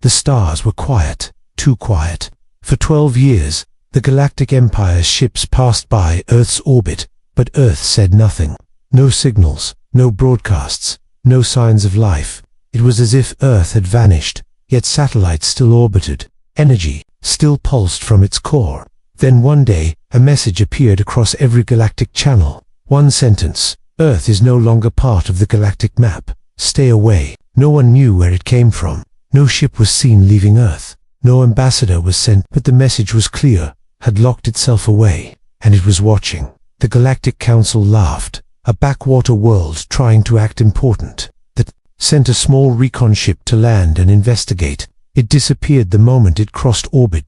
The stars were quiet, too quiet. For 12 years, the Galactic Empire's ships passed by Earth's orbit, but Earth said nothing. No signals, no broadcasts, no signs of life. It was as if Earth had vanished, yet satellites still orbited. Energy still pulsed from its core. Then one day, a message appeared across every galactic channel. One sentence: Earth is no longer part of the galactic map. Stay away. No one knew where it came from. No ship was seen leaving Earth. No ambassador was sent, but the message was clear, had locked itself away, and it was watching. The Galactic Council laughed. A backwater world trying to act important. That sent a small recon ship to land and investigate. It disappeared the moment it crossed orbit.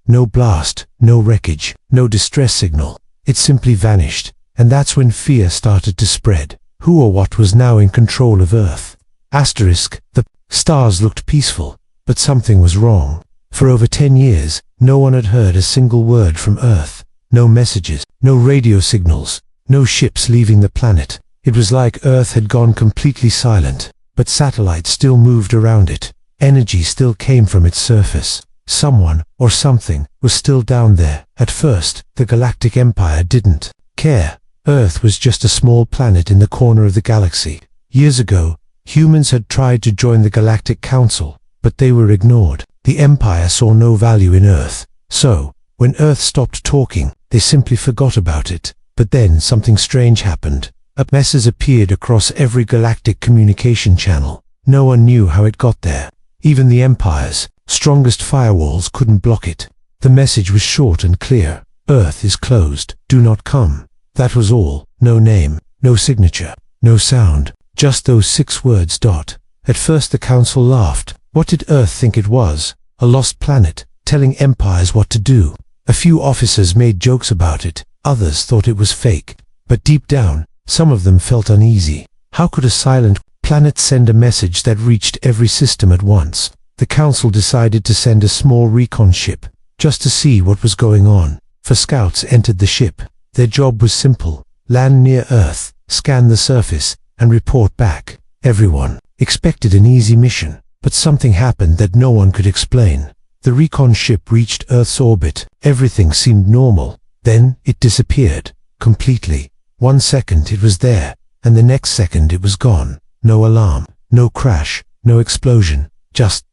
No blast, no wreckage, no distress signal. It simply vanished, and that's when fear started to spread. Who or what was now in control of Earth? Asterisk. The stars looked peaceful, but something was wrong. For over 10 years, no one had heard a single word from Earth. No messages, no radio signals, no ships leaving the planet. It was like Earth had gone completely silent, but satellites still moved around it. Energy still came from its surface. Someone, or something, was still down there. At first, the Galactic Empire didn't care. Earth was just a small planet in the corner of the galaxy. Years ago, humans had tried to join the Galactic Council, but they were ignored. The Empire saw no value in Earth. So, when Earth stopped talking, they simply forgot about it. But then something strange happened. A message appeared across every galactic communication channel. No one knew how it got there. Even the Empire's strongest firewalls couldn't block it. The message was short and clear. Earth is closed. Do not come. That was all. No name, no signature, no sound. Just those 6 words. At first the Council laughed. What did Earth think it was? A lost planet, telling empires what to do. A few officers made jokes about it. Others thought it was fake. But deep down, some of them felt uneasy. How could a silent planet send a message that reached every system at once? The Council decided to send a small recon ship, just to see what was going on. 4 scouts entered the ship. Their job was simple: land near Earth, scan the surface, and report back. Everyone expected an easy mission, but something happened that no one could explain. The recon ship reached Earth's orbit. Everything seemed normal. Then it disappeared, completely. 1 second it was there, and the next second it was gone. No alarm, no crash, no explosion, just ...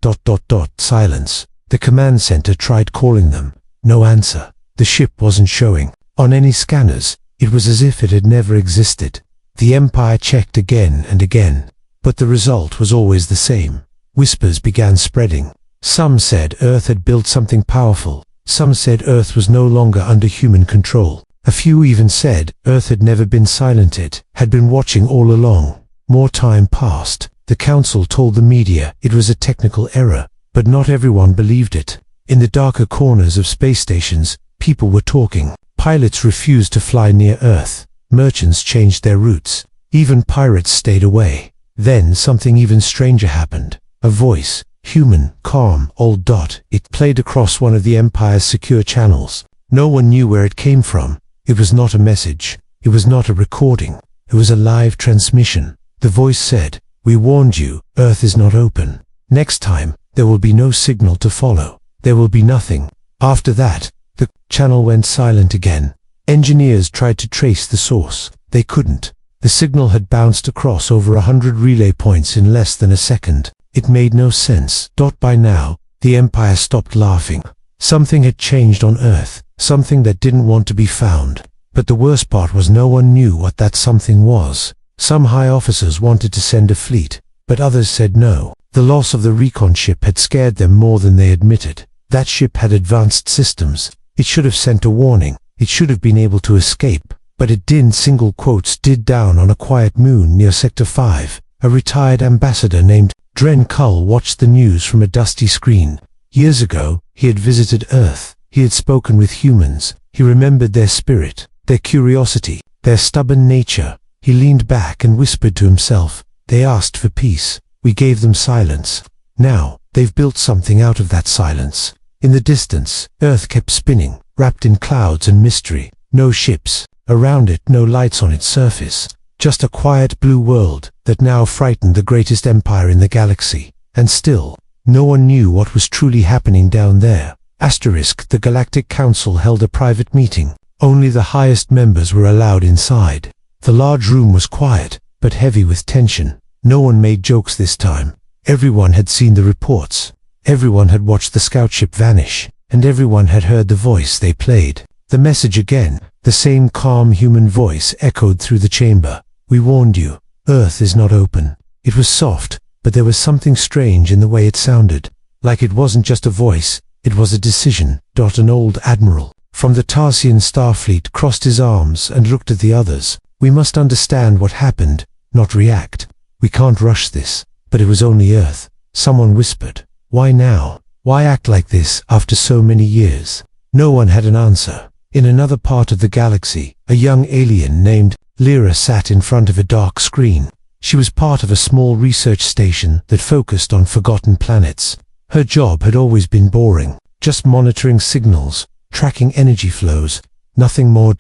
silence. The command center tried calling them. No answer. The ship wasn't showing on any scanners. It was as if it had never existed. The Empire checked again and again, but the result was always the same. Whispers began spreading. Some said Earth had built something powerful. Some said Earth was no longer under human control. A few even said Earth had never been silent, it had been watching all along. More time passed. The Council told the media it was a technical error, but not everyone believed it. In the darker corners of space stations, people were talking. Pilots refused to fly near Earth. Merchants changed their routes. Even pirates stayed away. Then something even stranger happened. A voice, human, calm, old. It played across one of the Empire's secure channels. No one knew where it came from. It was not a message. It was not a recording. It was a live transmission. The voice said, "We warned you, Earth is not open. Next time, there will be no signal to follow. There will be nothing." After that, the channel went silent again. Engineers tried to trace the source. They couldn't. The signal had bounced across over 100 relay points in less than a second. It made no sense. By now, the Empire stopped laughing. Something had changed on Earth, something that didn't want to be found. But the worst part was no one knew what that something was. Some high officers wanted to send a fleet, but others said no. The loss of the recon ship had scared them more than they admitted. That ship had advanced systems. It should have sent a warning. It should have been able to escape. But it did down on a quiet moon near Sector 5. A retired ambassador named Dren Kull watched the news from a dusty screen. Years ago, he had visited Earth. He had spoken with humans. He remembered their spirit, their curiosity, their stubborn nature. He leaned back and whispered to himself, "They asked for peace. We gave them silence. Now, they've built something out of that silence." In the distance, Earth kept spinning, wrapped in clouds and mystery. No ships. Around it, no lights on its surface. Just a quiet blue world that now frightened the greatest empire in the galaxy. And still, No one knew what was truly happening down there. The Galactic Council held a private meeting. Only the highest members were allowed inside. The large room was quiet, but heavy with tension. No one made jokes this time. Everyone had seen the reports. Everyone had watched the scout ship vanish, and everyone had heard the voice they played. The message again, the same calm human voice echoed through the chamber. "We warned you. Earth is not open." It was soft, but there was something strange in the way it sounded. Like it wasn't just a voice, it was a decision. An old admiral from the Tarsian Starfleet crossed his arms and looked at the others. "We must understand what happened, not react. We can't rush this." But it was only Earth. Someone whispered, "Why now? Why act like this after so many years?" No one had an answer. In another part of the galaxy, a young alien named Lyra sat in front of a dark screen. She was part of a small research station that focused on forgotten planets. Her job had always been boring, just monitoring signals, tracking energy flows, nothing more.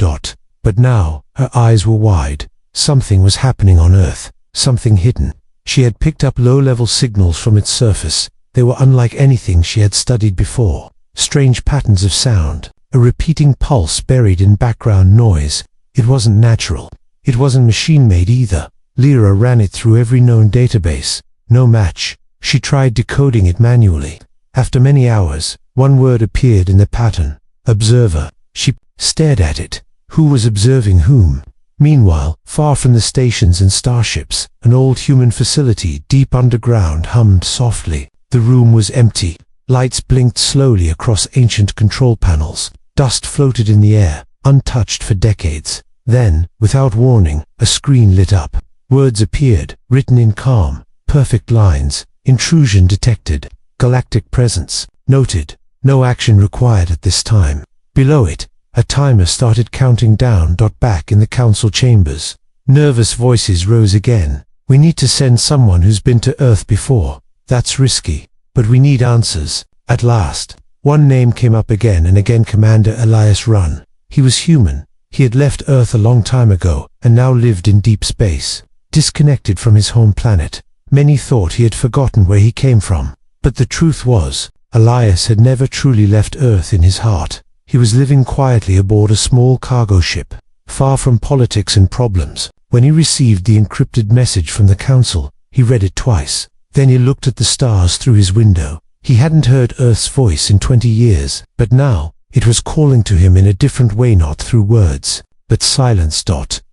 But now, her eyes were wide. Something was happening on Earth, something hidden. She had picked up low-level signals from its surface. They were unlike anything she had studied before. Strange patterns of sound, a repeating pulse buried in background noise. It wasn't natural. It wasn't machine-made either. Lyra ran it through every known database. No match. She tried decoding it manually. After many hours, one word appeared in the pattern. Observer. She stared at it. Who was observing whom? Meanwhile, far from the stations and starships, an old human facility deep underground hummed softly. The room was empty. Lights blinked slowly across ancient control panels. Dust floated in the air, untouched for decades. Then, without warning, a screen lit up. Words appeared, written in calm, perfect lines. "Intrusion detected. Galactic presence noted. No action required at this time." Below it, a timer started counting down. Back in the council chambers, nervous voices rose again. "We need to send someone who's been to Earth before. That's risky, but we need answers." At last, one name came up again and again. Commander Elias Runn. He was human. He had left Earth a long time ago and now lived in deep space, disconnected from his home planet. Many thought he had forgotten where he came from. But the truth was, Elias had never truly left Earth in his heart. He was living quietly aboard a small cargo ship, far from politics and problems. When he received the encrypted message from the council, he read it twice. Then he looked at the stars through his window. He hadn't heard Earth's voice in 20 years, but now, it was calling to him in a different way, not through words, but silence.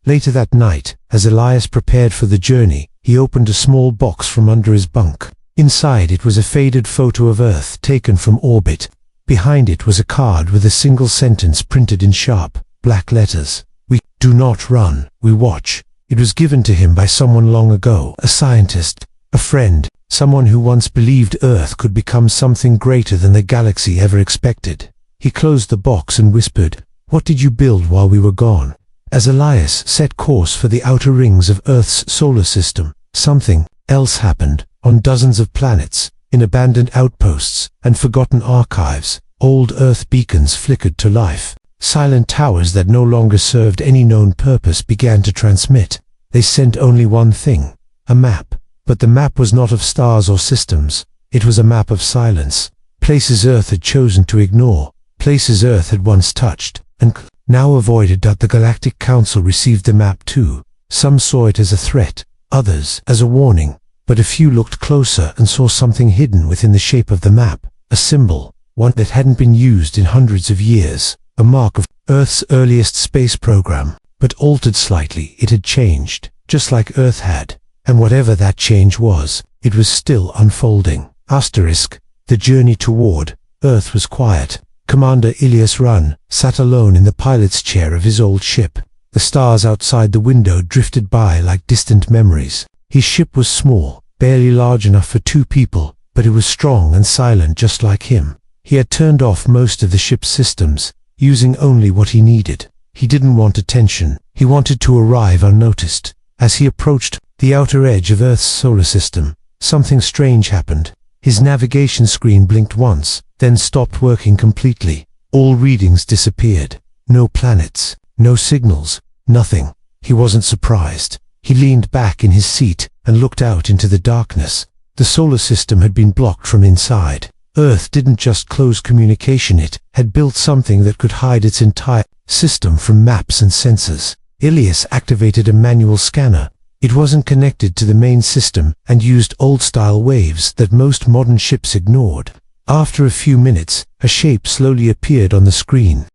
Later that night, as Elias prepared for the journey, he opened a small box from under his bunk. Inside it was a faded photo of Earth taken from orbit. Behind it was a card with a single sentence printed in sharp, black letters. "We do not run, we watch." It was given to him by someone long ago, a scientist, a friend, someone who once believed Earth could become something greater than the galaxy ever expected. He closed the box and whispered, "What did you build while we were gone?" As Elias set course for the outer rings of Earth's solar system, something else happened. On dozens of planets, in abandoned outposts and forgotten archives, old Earth beacons flickered to life. Silent towers that no longer served any known purpose began to transmit. They sent only one thing, a map. But the map was not of stars or systems. It was a map of silence. Places Earth had chosen to ignore. Places Earth had once touched and now avoided. The Galactic Council received the map too. Some saw it as a threat, others as a warning. But a few looked closer and saw something hidden within the shape of the map. A symbol, one that hadn't been used in hundreds of years. A mark of Earth's earliest space program. But altered slightly, it had changed, just like Earth had. And whatever that change was, it was still unfolding. The journey toward Earth was quiet. Commander Elias Runn sat alone in the pilot's chair of his old ship. The stars outside the window drifted by like distant memories. His ship was small, barely large enough for 2 people, but it was strong and silent just like him. He had turned off most of the ship's systems, using only what he needed. He didn't want attention. He wanted to arrive unnoticed. As he approached the outer edge of Earth's solar system, something strange happened. His navigation screen blinked once, then stopped working completely. All readings disappeared. No planets, no signals, nothing. He wasn't surprised. He leaned back in his seat and looked out into the darkness. The solar system had been blocked from inside. Earth didn't just close communication, it had built something that could hide its entire system from maps and sensors. Elias activated a manual scanner. It wasn't connected to the main system and used old-style waves that most modern ships ignored. After a few minutes, a shape slowly appeared on the screen.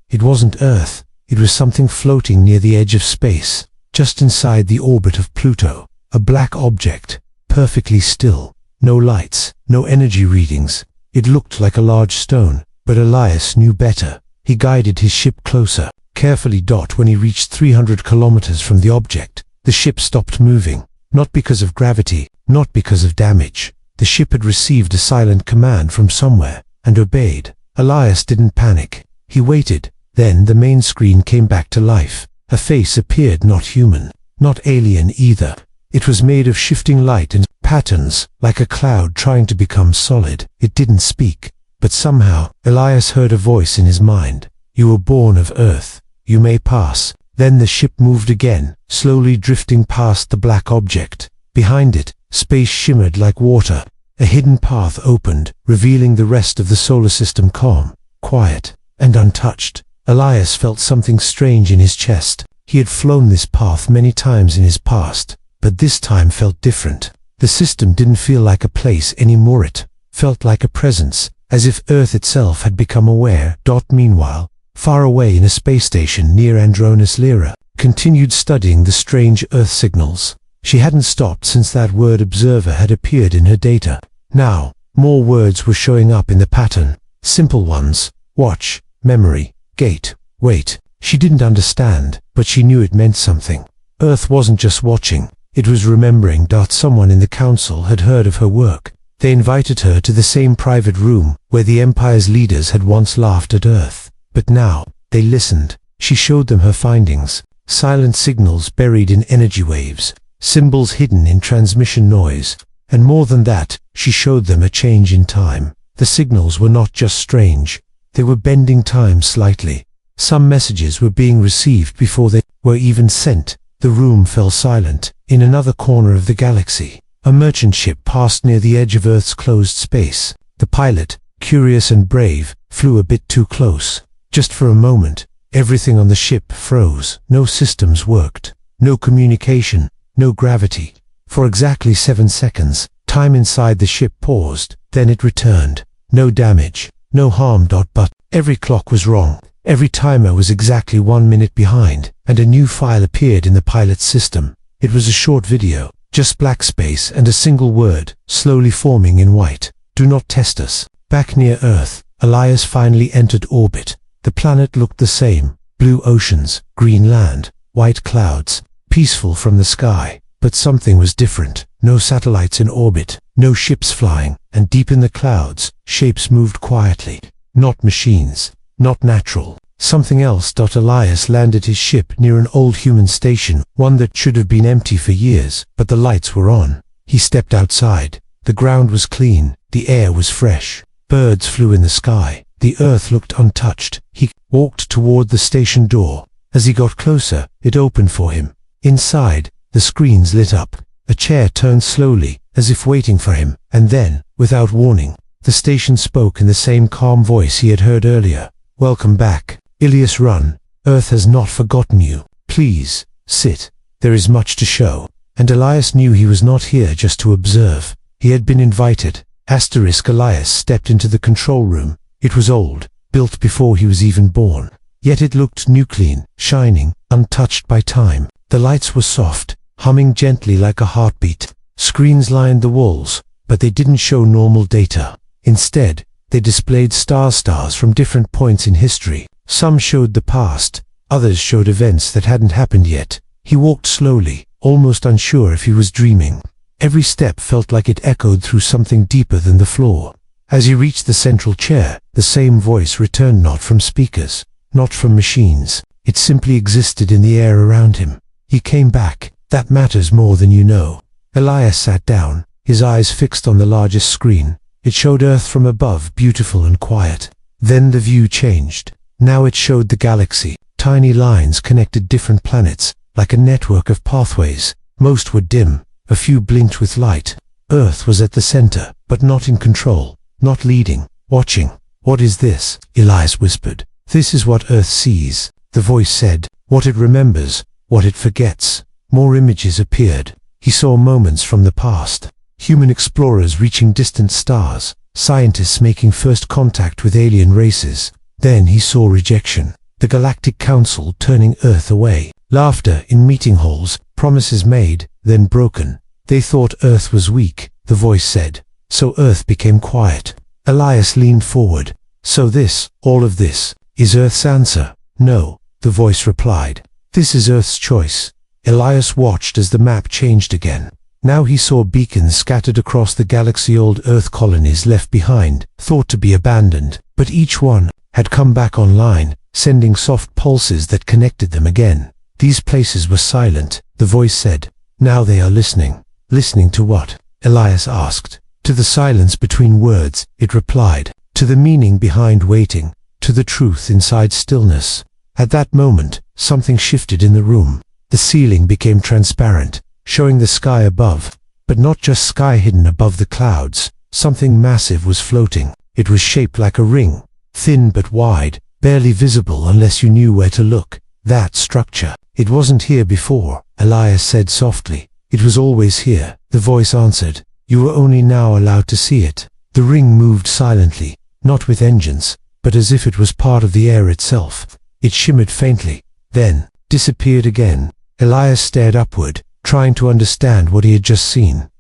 It wasn't Earth. It was something floating near the edge of space, just inside the orbit of Pluto. A black object, perfectly still. No lights, no energy readings. It looked like a large stone, but Elias knew better. He guided his ship closer, carefully. When he reached 300 kilometers from the object, the ship stopped moving. Not because of gravity, not because of damage. The ship had received a silent command from somewhere, and obeyed. Elias didn't panic. He waited. Then the main screen came back to life. A face appeared, not human, not alien either. It was made of shifting light and patterns, like a cloud trying to become solid. It didn't speak, but somehow, Elias heard a voice in his mind. You were born of Earth. You may pass. Then the ship moved again, slowly drifting past the black object. Behind it, space shimmered like water. A hidden path opened, revealing the rest of the solar system calm, quiet, and untouched. Elias felt something strange in his chest. He had flown this path many times in his past, but this time felt different. The system didn't feel like a place anymore, it felt like a presence, as if Earth itself had become aware. Meanwhile, far away in a space station near Andronis Lyra, continued studying the strange Earth signals. She hadn't stopped since that word observer had appeared in her data. Now, more words were showing up in the pattern. Simple ones: watch, memory, gate, wait. She didn't understand, but she knew it meant something. Earth wasn't just watching, it was remembering. Someone in the council had heard of her work. They invited her to the same private room where the Empire's leaders had once laughed at Earth. But now, they listened. She showed them her findings. Silent signals buried in energy waves, symbols hidden in transmission noise. And more than that, she showed them a change in time. The signals were not just strange, they were bending time slightly. Some messages were being received before they were even sent. The room fell silent. In another corner of the galaxy, a merchant ship passed near the edge of Earth's closed space. The pilot, curious and brave, flew a bit too close. Just for a moment, everything on the ship froze. No systems worked. No communication. No gravity. For exactly 7 seconds, time inside the ship paused. Then it returned. No damage. No harm. But every clock was wrong. Every timer was exactly 1 minute behind, and a new file appeared in the pilot's system. It was a short video, just black space and a single word, slowly forming in white. Do not test us. Back near Earth, Elias finally entered orbit. The planet looked the same. Blue oceans, green land, white clouds, peaceful from the sky. But something was different. No satellites in orbit, no ships flying, and deep in the clouds, shapes moved quietly. Not machines. Not natural. Something else. Elias landed his ship near an old human station, one that should have been empty for years, but the lights were on. He stepped outside. The ground was clean. The air was fresh. Birds flew in the sky. The Earth looked untouched. He walked toward the station door. As he got closer, it opened for him. Inside, the screens lit up. A chair turned slowly, as if waiting for him, and then, without warning, the station spoke in the same calm voice he had heard earlier. Welcome back, Elias. Run. Earth has not forgotten you. Please, sit. There is much to show. And Elias knew he was not here just to observe. He had been invited. Elias stepped into the control room. It was old, built before he was even born. Yet it looked new, clean, shining, untouched by time. The lights were soft, humming gently like a heartbeat. Screens lined the walls, but they didn't show normal data. Instead, they displayed stars from different points in history. Some showed the past, others showed events that hadn't happened yet. He walked slowly, almost unsure if he was dreaming. Every step felt like it echoed through something deeper than the floor. As he reached the central chair, the same voice returned, not from speakers, not from machines. It simply existed in the air around him. He came back. That matters more than you know. Elias sat down, his eyes fixed on the largest screen. It showed Earth from above, beautiful and quiet. Then the view changed. Now it showed the galaxy. Tiny lines connected different planets, like a network of pathways. Most were dim. A few blinked with light. Earth was at the center, but not in control, not leading, watching. "What is this?" Elias whispered. "This is what Earth sees," the voice said, "what it remembers, what it forgets." More images appeared. He saw moments from the past. Human explorers reaching distant stars, scientists making first contact with alien races. Then he saw rejection. The Galactic Council turning Earth away. Laughter in meeting halls, promises made, then broken. They thought Earth was weak, the voice said. So Earth became quiet. Elias leaned forward. "So this, all of this, is Earth's answer?" "No," the voice replied. "This is Earth's choice." Elias watched as the map changed again. Now he saw beacons scattered across the galaxy, old Earth colonies left behind, thought to be abandoned, but each one had come back online, sending soft pulses that connected them again. These places were silent, the voice said. Now they are listening. Listening to what? Elias asked. To the silence between words, it replied. To the meaning behind waiting. To the truth inside stillness. At that moment, something shifted in the room. The ceiling became transparent, showing the sky above. But not just sky hidden above the clouds. Something massive was floating. It was shaped like a ring. Thin but wide, barely visible unless you knew where to look. That structure. It wasn't here before, Elias said softly. It was always here, the voice answered. You were only now allowed to see it. The ring moved silently, not with engines, but as if it was part of the air itself. It shimmered faintly, then disappeared again. Elias stared upward, trying to understand what he had just seen.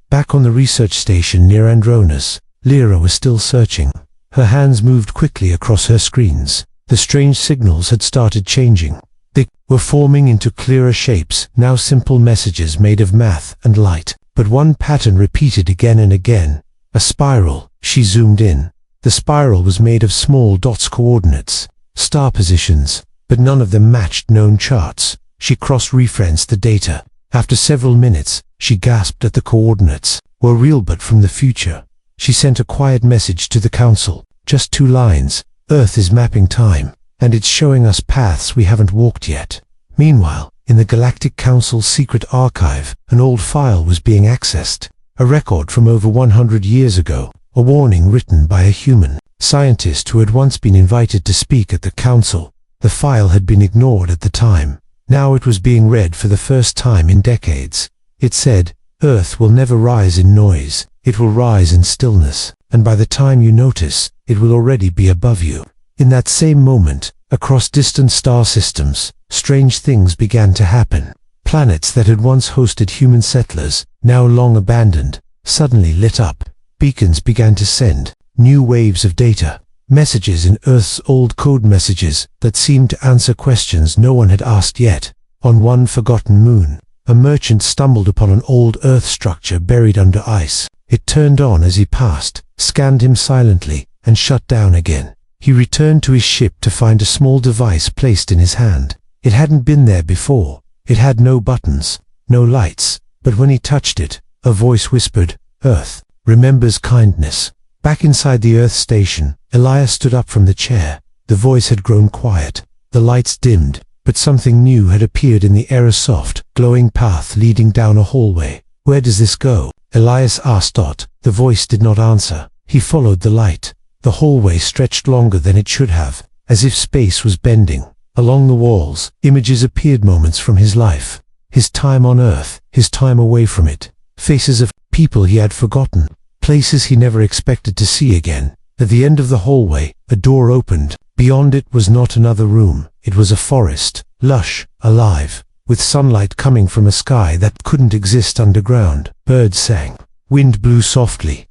Back on the research station near Andronis, Lyra was still searching. Her hands moved quickly across her screens. The strange signals had started changing. They were forming into clearer shapes, now simple messages made of math and light. But one pattern repeated again and again. A spiral. She zoomed in. The spiral was made of small dots, coordinates, star positions, but none of them matched known charts. She cross-referenced the data. After several minutes, she gasped at the coordinates. Were real but from the future. She sent a quiet message to the council. Just 2 lines. Earth is mapping time, and it's showing us paths we haven't walked yet. Meanwhile, in the Galactic Council's secret archive, an old file was being accessed. A record from over 100 years ago. A warning written by a human scientist who had once been invited to speak at the council. The file had been ignored at the time. Now it was being read for the first time in decades. It said, Earth will never rise in noise. It will rise in stillness, and by the time you notice, it will already be above you. In that same moment, across distant star systems, strange things began to happen. Planets that had once hosted human settlers, now long abandoned, suddenly lit up. Beacons began to send new waves of data, messages in Earth's old code messages that seemed to answer questions no one had asked yet. On one forgotten moon, a merchant stumbled upon an old Earth structure buried under ice. It turned on as he passed, scanned him silently, and shut down again. He returned to his ship to find a small device placed in his hand. It hadn't been there before. It had no buttons, no lights, but when he touched it, a voice whispered, Earth remembers kindness. Back inside the Earth station, Elias stood up from the chair. The voice had grown quiet. The lights dimmed, but something new had appeared in the air, a soft, glowing path leading down a hallway. Where does this go? Elias asked. The voice did not answer. He followed the light. The hallway stretched longer than it should have, as if space was bending. Along the walls, images appeared, moments from his life. His time on Earth, his time away from it. Faces of people he had forgotten. Places he never expected to see again. At the end of the hallway, a door opened. Beyond it was not another room. It was a forest, lush, alive, with sunlight coming from a sky that couldn't exist underground. Birds sang. Wind blew softly.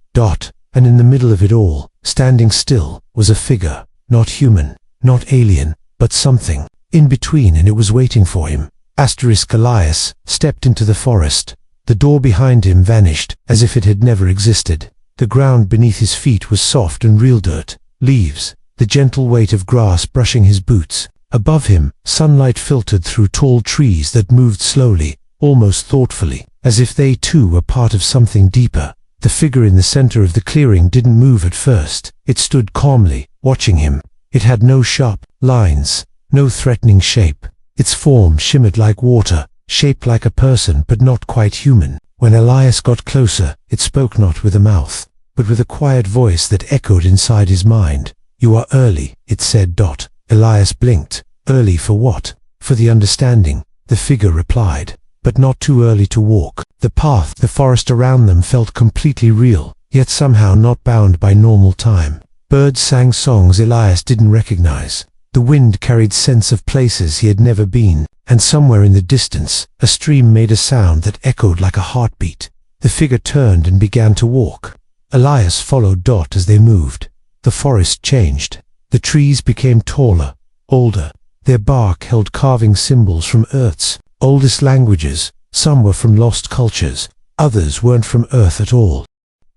And in the middle of it all, standing still, was a figure. Not human, not alien, but something in between, and it was waiting for him. Elias stepped into the forest. The door behind him vanished, as if it had never existed. The ground beneath his feet was soft and real dirt, leaves, the gentle weight of grass brushing his boots. Above him, sunlight filtered through tall trees that moved slowly, almost thoughtfully, as if they too were part of something deeper. The figure in the center of the clearing didn't move at first. It stood calmly, watching him. It had no sharp lines, no threatening shape. Its form shimmered like water, shaped like a person but not quite human. When Elias got closer, it spoke not with a mouth, but with a quiet voice that echoed inside his mind. "You are early," it said. Elias blinked. "Early for what?" "For the understanding," the figure replied, "but not too early to walk." The path, the forest around them felt completely real, yet somehow not bound by normal time. Birds sang songs Elias didn't recognize. The wind carried scents of places he had never been, and somewhere in the distance, a stream made a sound that echoed like a heartbeat. The figure turned and began to walk. Elias followed as they moved. The forest changed. The trees became taller, older. Their bark held carving symbols from Earth's oldest languages. Some were from lost cultures, others weren't from Earth at all.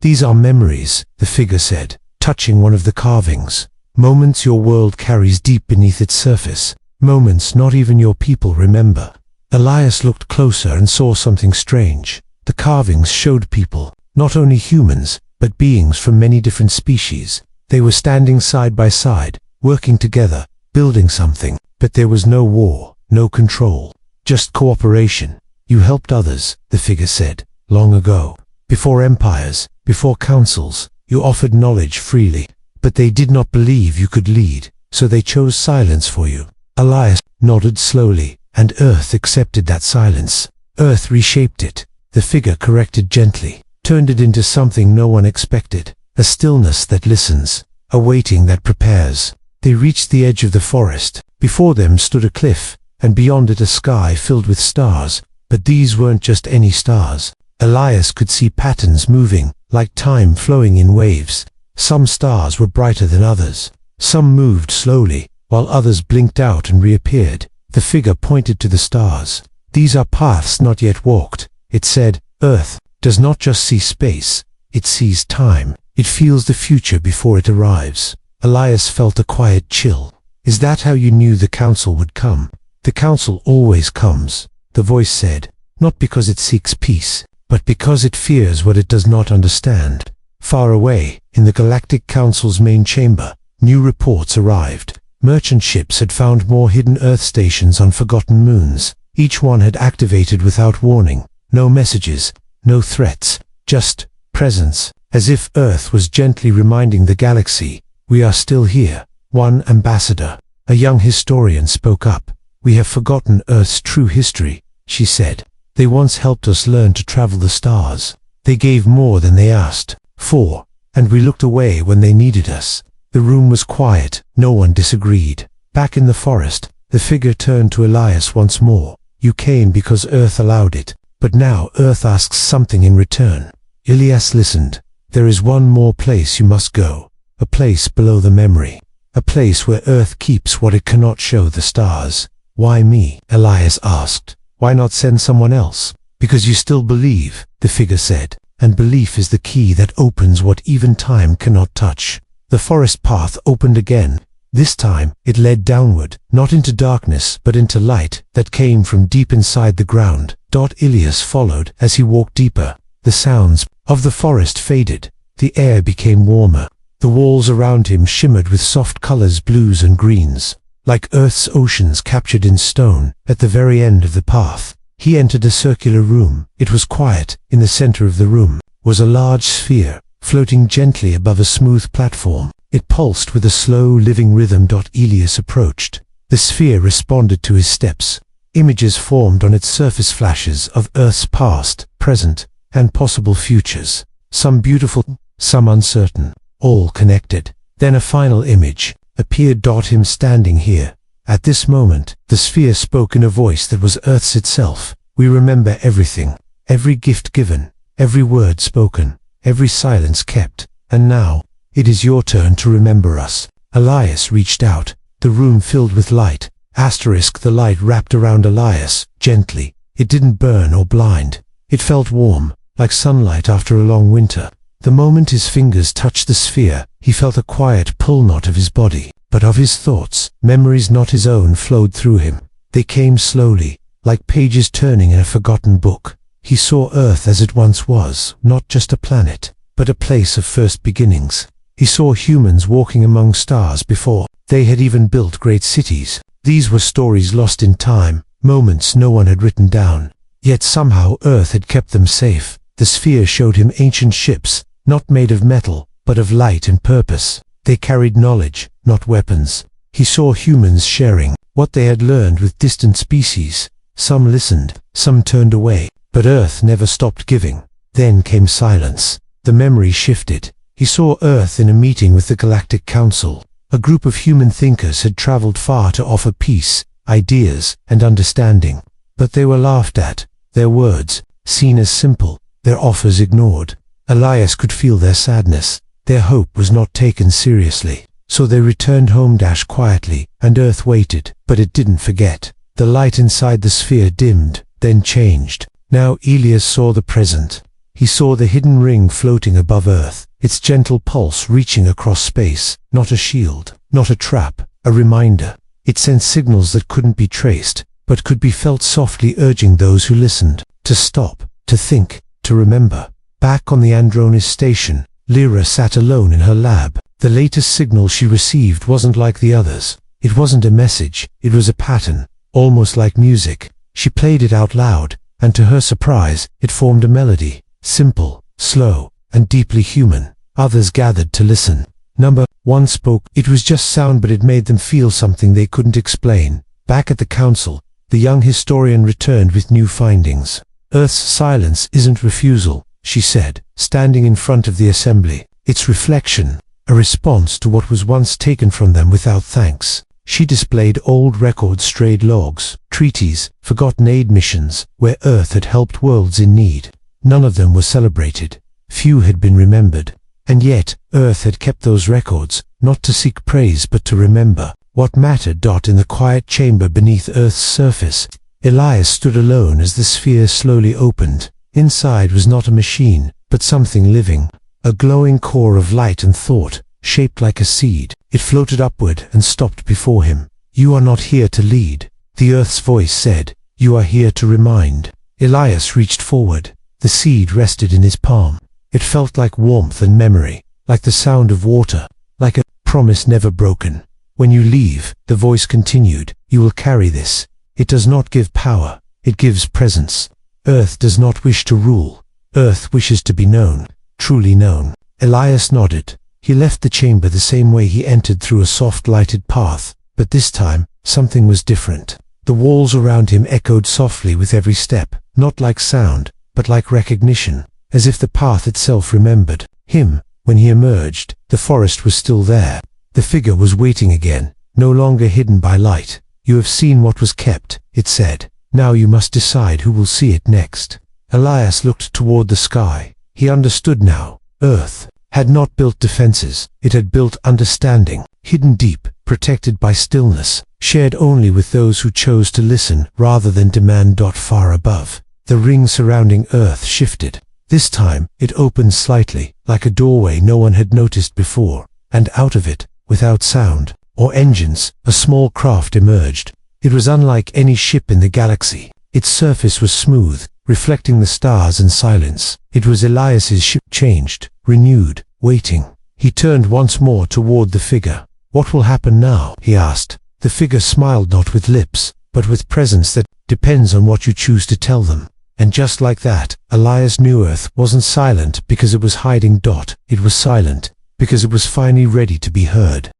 "These are memories," the figure said, touching one of the carvings. "Moments your world carries deep beneath its surface. Moments not even your people remember." Elias looked closer and saw something strange. The carvings showed people, not only humans, but beings from many different species. They were standing side by side, working together, building something. But there was no war, no control, just cooperation. "You helped others," the figure said, "long ago. Before empires, before councils, you offered knowledge freely. But they did not believe you could lead, so they chose silence for you." Elias nodded slowly, and Earth accepted that silence. Earth reshaped it. The figure corrected gently, turned it into something no one expected. A stillness that listens, a waiting that prepares. They reached the edge of the forest. Before them stood a cliff, and beyond it a sky filled with stars. But these weren't just any stars. Elias could see patterns moving, like time flowing in waves. Some stars were brighter than others. Some moved slowly, while others blinked out and reappeared. The figure pointed to the stars. "These are paths not yet walked," it said. "Earth does not just see space, it sees time. It feels the future before it arrives." Elias felt a quiet chill. "Is that how you knew the council would come?" "The council always comes," the voice said, "not because it seeks peace, but because it fears what it does not understand." Far away, in the Galactic Council's main chamber, new reports arrived. Merchant ships had found more hidden Earth stations on forgotten moons. Each one had activated without warning. No messages, no threats, just presence, as if Earth was gently reminding the galaxy, "We are still here." One ambassador, a young historian, spoke up. "We have forgotten Earth's true history," she said. "They once helped us learn to travel the stars. They gave more than they asked for, and we looked away when they needed us." The room was quiet. No one disagreed. Back in the forest, the figure turned to Elias once more. "You came because Earth allowed it, but now Earth asks something in return." Elias listened. "There is one more place you must go, a place below the memory, a place where Earth keeps what it cannot show the stars." "Why me?" Elias asked. "Why not send someone else?" "Because you still believe," the figure said, "and belief is the key that opens what even time cannot touch." The forest path opened again. This time, it led downward, not into darkness, but into light that came from deep inside the ground. Elias followed as he walked deeper. The sounds of the forest faded. The air became warmer. The walls around him shimmered with soft colors, blues and greens, like Earth's oceans captured in stone. At the very end of the path, he entered a circular room. It was quiet. In the center of the room was a large sphere, floating gently above a smooth platform. It pulsed with a slow, living rhythm. Elias approached. The sphere responded to his steps. Images formed on its surface, flashes of Earth's past, present, and possible futures. Some beautiful, some uncertain, all connected. Then a final image appeared. Him standing here. At this moment, the sphere spoke in a voice that was Earth's itself. "We remember everything, every gift given, every word spoken, every silence kept, and now, it is your turn to remember us." Elias reached out. The room filled with light. The light wrapped around Elias, gently. It didn't burn or blind. It felt warm, like sunlight after a long winter. The moment his fingers touched the sphere, he felt a quiet pull, not of his body, but of his thoughts. Memories not his own flowed through him. They came slowly, like pages turning in a forgotten book. He saw Earth as it once was, not just a planet, but a place of first beginnings. He saw humans walking among stars before they had even built great cities. These were stories lost in time, moments no one had written down. Yet somehow Earth had kept them safe. The sphere showed him ancient ships, not made of metal, but of light and purpose. They carried knowledge, not weapons. He saw humans sharing what they had learned with distant species. Some listened, some turned away, but Earth never stopped giving. Then came silence. The memory shifted. He saw Earth in a meeting with the Galactic Council. A group of human thinkers had traveled far to offer peace, ideas, and understanding. But they were laughed at, their words seen as simple, their offers ignored. Elias could feel their sadness. Their hope was not taken seriously. So they returned home quietly, and Earth waited, but it didn't forget. The light inside the sphere dimmed, then changed. Now Elias saw the present. He saw the hidden ring floating above Earth, its gentle pulse reaching across space. Not a shield, not a trap, a reminder. It sent signals that couldn't be traced, but could be felt softly urging those who listened to stop, to think, to remember. Back on the Andronis station, Lyra sat alone in her lab. The latest signal she received wasn't like the others. It wasn't a message, it was a pattern, almost like music. She played it out loud, and to her surprise, it formed a melody. Simple, slow, and deeply human. Others gathered to listen. Number 1 spoke. It was just sound, but it made them feel something they couldn't explain. Back at the council, the young historian returned with new findings. Earth's silence isn't refusal, she said, standing in front of the assembly. It's reflection, a response to what was once taken from them without thanks. She displayed old records, strayed logs, treaties, forgotten aid missions, where Earth had helped worlds in need. None of them were celebrated. Few had been remembered. And yet, Earth had kept those records, not to seek praise but to remember what mattered. In the quiet chamber beneath Earth's surface, Elias stood alone as the sphere slowly opened. Inside was not a machine, but something living, a glowing core of light and thought, shaped like a seed. It floated upward and stopped before him. You are not here to lead, the Earth's voice said. You are here to remind. Elias reached forward. The seed rested in his palm. It felt like warmth and memory, like the sound of water, like a promise never broken. When you leave, the voice continued, you will carry this. It does not give power, it gives presence. Earth does not wish to rule. Earth wishes to be known, truly known. Elias nodded. He left the chamber the same way he entered, through a soft lighted path, but this time, something was different. The walls around him echoed softly with every step, not like sound, but like recognition, as if the path itself remembered him. When he emerged, the forest was still there. The figure was waiting again, no longer hidden by light. You have seen what was kept, it said. Now you must decide who will see it next. Elias looked toward the sky. He understood now. Earth had not built defenses, it had built understanding, hidden deep, protected by stillness, shared only with those who chose to listen rather than demand. Far above, the ring surrounding Earth shifted. This time, it opened slightly, like a doorway no one had noticed before, and out of it, without sound or engines, a small craft emerged. It was unlike any ship in the galaxy. Its surface was smooth, reflecting the stars and silence. It was Elias's ship, changed, renewed, waiting. He turned once more toward the figure. What will happen now? He asked. The figure smiled, not with lips, but with presence that depends on what you choose to tell them. And just like that, Elias knew Earth wasn't silent because it was hiding. It was silent because it was finally ready to be heard.